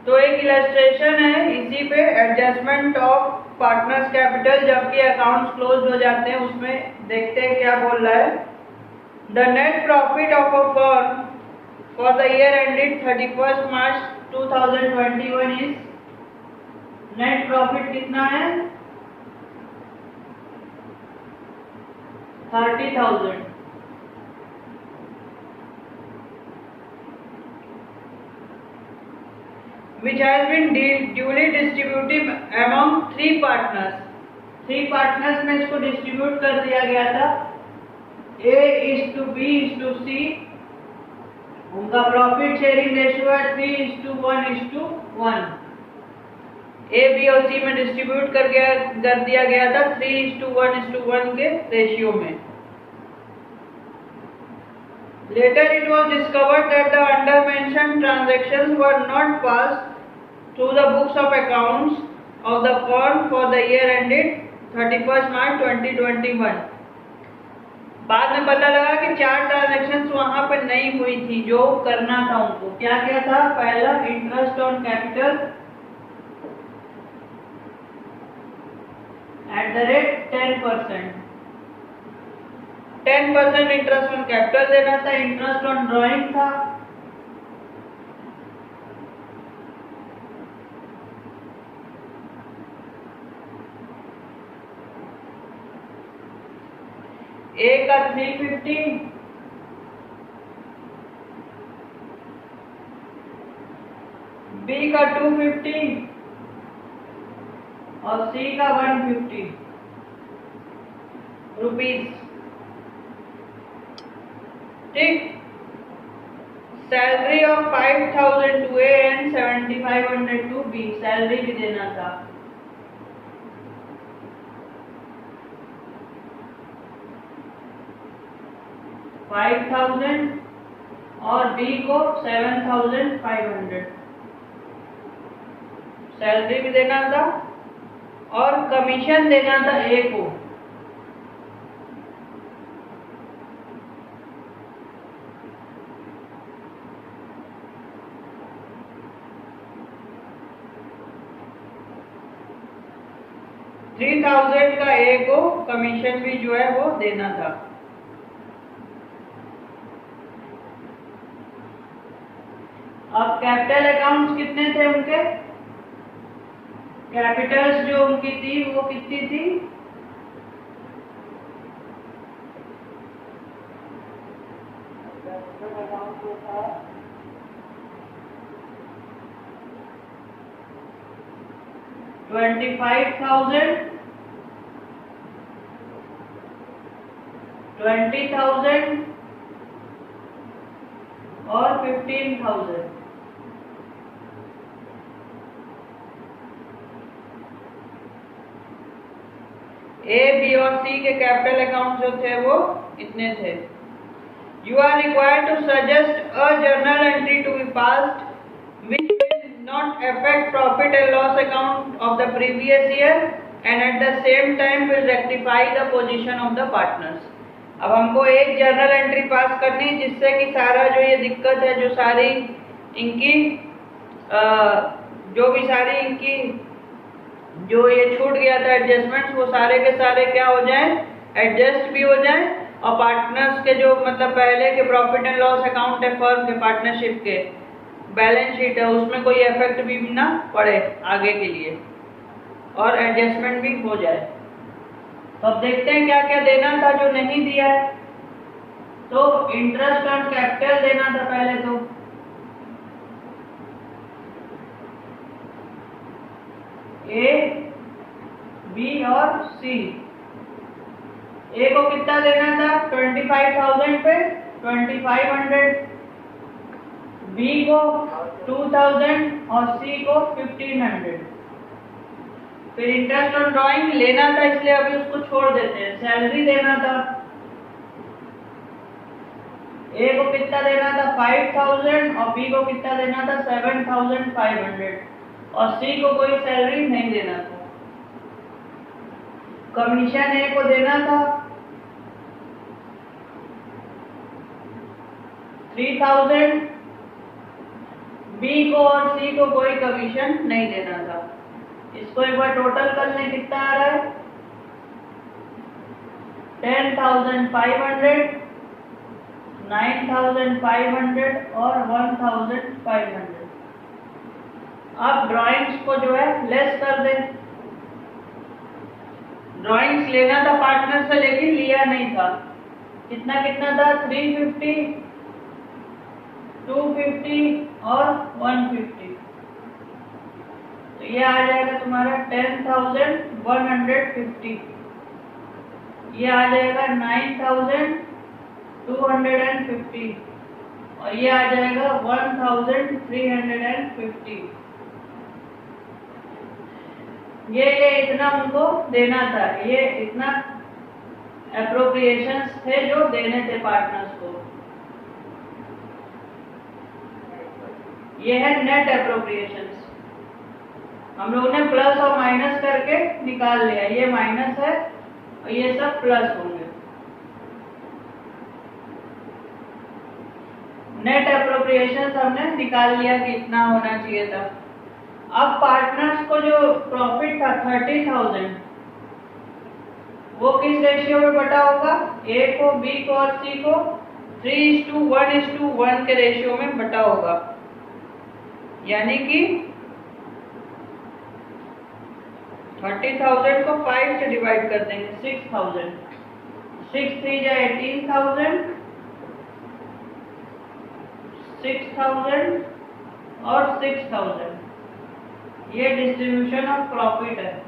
तो एक इलस्ट्रेशन है इसी पे, एडजस्टमेंट ऑफ पार्टनर्स कैपिटल जबकि अकाउंट्स क्लोज हो जाते हैं, उसमें देखते हैं क्या बोल रहा है। The net profit of a firm for the year ended 31 March 2021 is, net profit कितना है 30,000, which has been duly distributed among 3 partners। 3 partners में इसको डिस्ट्रीब्यूट कर दिया गया था, A:B:C, उनका प्रॉफिट शेयरिंग रेशियो है 3:1:1। A, B और C में डिस्ट्रीब्यूट कर दिया गया था 3:1:1 के रेशियो में। Later it was discovered that the under-mentioned transactions were not passed through the books of accounts of the firm for the year ended 31 March 2021। बाद में पता लगा कि 4 ट्रांजैक्शंस वहां पर नहीं हुई थी जो करना था उनको। क्या क्या था? पहला interest on capital @ 10%, 10% interest on capital देना था। इंटरेस्ट ऑन ड्राइंग था, A का 350, B का 250 और C का 150 रुपीज। ठीक, salary of 5,000 to A and 7,500 to B, salary भी देना था। $5,000 और B को 7,500 सैलरी भी देना था और कमीशन देना था A को। $3,000 का A को कमीशन भी जो है वो देना था। अब कैपिटल अकाउंट्स कितने थे उनके? कैपिटल्स जो उनकी थी वो कितनी थी? $25,000, $20,000 और $15,000। A, B और C के कैपिटल अकाउंट जो थे वो इतने थे। You are required to suggest a journal entry to be passed which will not affect profit and loss account of the previous year and at the same time will rectify the position of the partners। अब हमको एक journal entry पास करनी जिससे कि सारा जो ये दिक्कत है, जो सारी इनकी जो भी सारी इनकी जो ये छूट गया था एडजस्टमेंट्स, वो सारे के सारे क्या हो जाए, एडजस्ट भी हो जाए और पार्टनर्स के जो मतलब पहले के प्रॉफिट एंड लॉस अकाउंट है फर्म के, पार्टनरशिप के बैलेंस शीट है, उसमें कोई इफेक्ट भी ना पड़े आगे के लिए और एडजस्टमेंट भी हो जाए। तो अब देखते हैं क्या क्या देना था जो नहीं दिया है। तो इंटरेस्ट ऑन कैपिटल देना था पहले, तो A, B और C। A को कितना देना था? 25,000 पे 2,500, B को 2,000 और C को 1,500। फिर इंटरेस्ट ऑन ड्राइंग लेना था इसलिए अभी उसको छोड़ देते हैं। सैलरी देना था, A को कितना देना था? 5,000 और B को कितना देना था? 7,500 और C को कोई सैलरी नहीं देना था। कमीशन A को देना था 3,000, बी को और सी को कोई कमीशन नहीं देना था। इसको एक बार टोटल कर लें, कितना आ रहा है 10,500, 9,500 और 1,500। अब ड्राइंग्स को जो है लेस कर दें। ड्राइंग्स लेना था पार्टनर से लेकिन लिया नहीं था। कितना कितना था 350, 250 और 150। तो ये आ जाएगा तुम्हारा 10,150। ये आ जाएगा 9,250 और ये आ जाएगा 1,350। ये इतना उनको देना था, ये इतना एप्रोप्रिएशंस थे जो देने थे पार्टनर्स को। ये है नेट एप्रोप्रिएशंस। हम लोगों ने प्लस और माइनस करके निकाल लिया, ये माइनस है और ये सब प्लस होंगे। नेट एप्रोप्रिएशंस हमने निकाल लिया कि इतना होना चाहिए था। अब पार्टनर्स को जो प्रॉफिट था 30,000, वो किस रेशियो में बटा होगा? ए को, बी को और सी को 3:1:1 के रेशियो में बटा होगा। यानी कि 30,000 को 5 से डिवाइड कर देंगे, 6,000। 6 3 जा 18,000, 6,000 और 6,000। ये डिस्ट्रीब्यूशन ऑफ प्रॉफिट है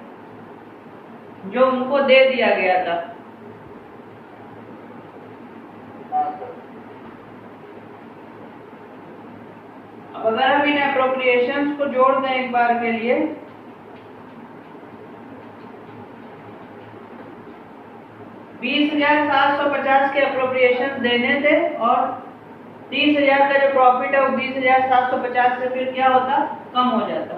जो उनको दे दिया गया था। अब अगर हम इन एप्रोप्रिएशंस को जोड़ दें एक बार के लिए, $20,750 के एप्रोप्रिएशंस देने थे और 30,000 का जो प्रॉफिट है वो 20,750 से फिर क्या होता? कम हो जाता।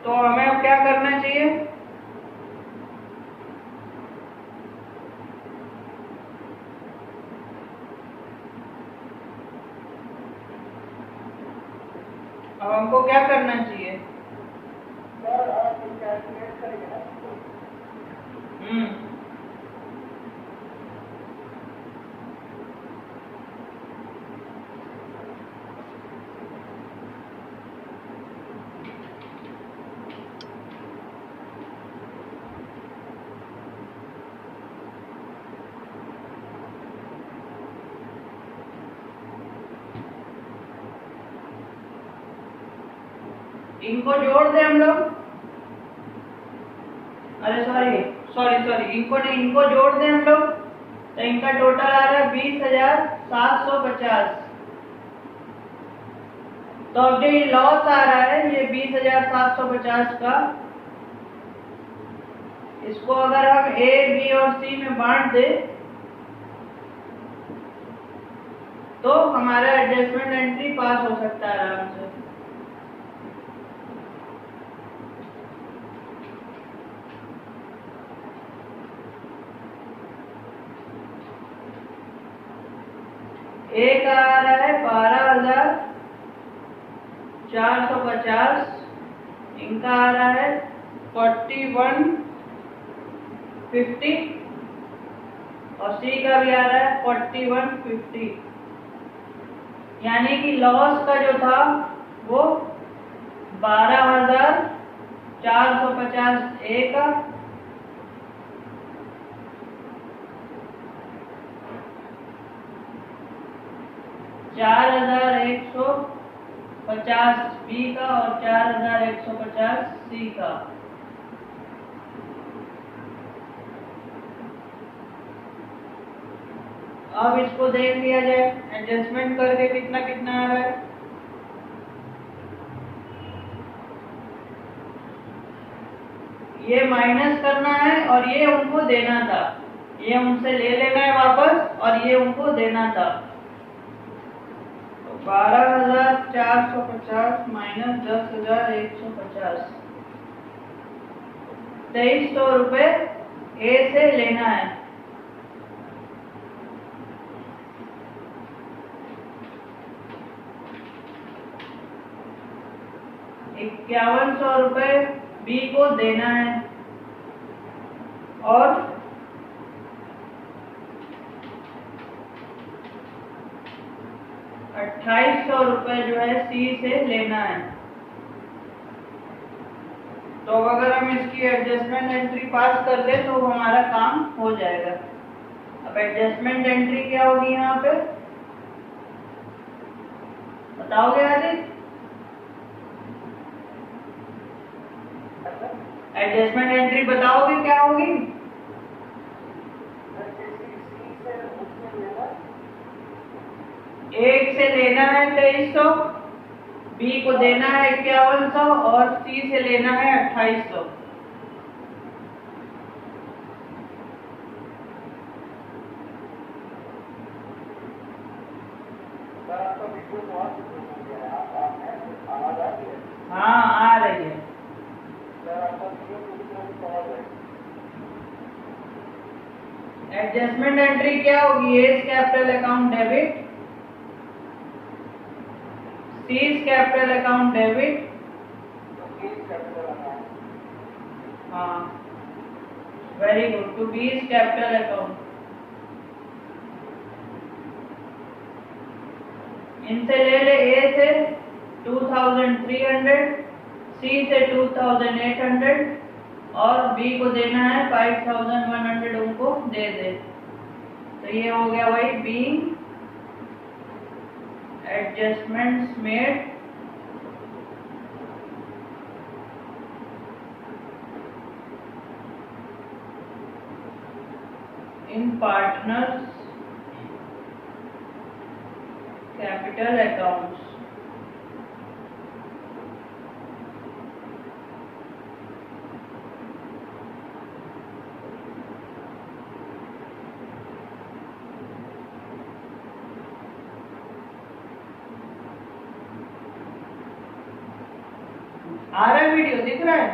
तो हमें अब क्या करना चाहिए? अब हमको क्या करना चाहिए? इनको जोड़ दें हम लोग। अरे सॉरी इनको जोड़ दें हम लोग। तो इनका टोटल आ रहा है 20,750। तो अब जो ये लॉस आ रहा है ये 20,750 का, इसको अगर हम ए, बी और सी में बांट दें तो हमारा एडजस्टमेंट एंट्री पास हो सकता है आराम से। एक आ रहा है 12,450, इनका आ रहा है 4150 और सी का भी आ रहा है 4150। यानी कि लॉस का जो था वो 12,450 ए का, 4,150 बी का और 4,150 सी का। अब इसको देख लिया जाए एडजस्टमेंट करके कितना कितना आ रहा है। ये माइनस करना है और ये उनको देना था, ये उनसे ले लेना है वापस और ये उनको देना था। 12,450 माइनस 10,150, 2300 रुपये ए से लेना है। 5100 रुपये बी को देना है और 2800 रुपये जो है सी से लेना है। तो अगर हम इसकी एडजस्टमेंट एंट्री पास कर दे तो हमारा काम हो जाएगा। अब एडजस्टमेंट एंट्री क्या होगी यहाँ पे बताओगे आदित्य? एडजस्टमेंट एंट्री बताओगे क्या होगी? एक से लेना है 2300, बी को देना है 5100 और सी से लेना है 2800। हाँ आ रही है। एडजस्टमेंट एंट्री क्या होगी? A's capital account debit, C's capital account debit, हाँ very good, to B's capital account. इनसे ले ले, ए से 2300, सी से 2800 और बी को देना है 5100, उनको दे दे। तो ये हो गया भाई B adjustments made in partners capital accounts. आ रहा है वीडियो, दिख रहा है?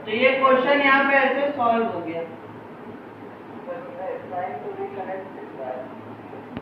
तो ये क्वेश्चन यहाँ पे ऐसे सॉल्व हो गया।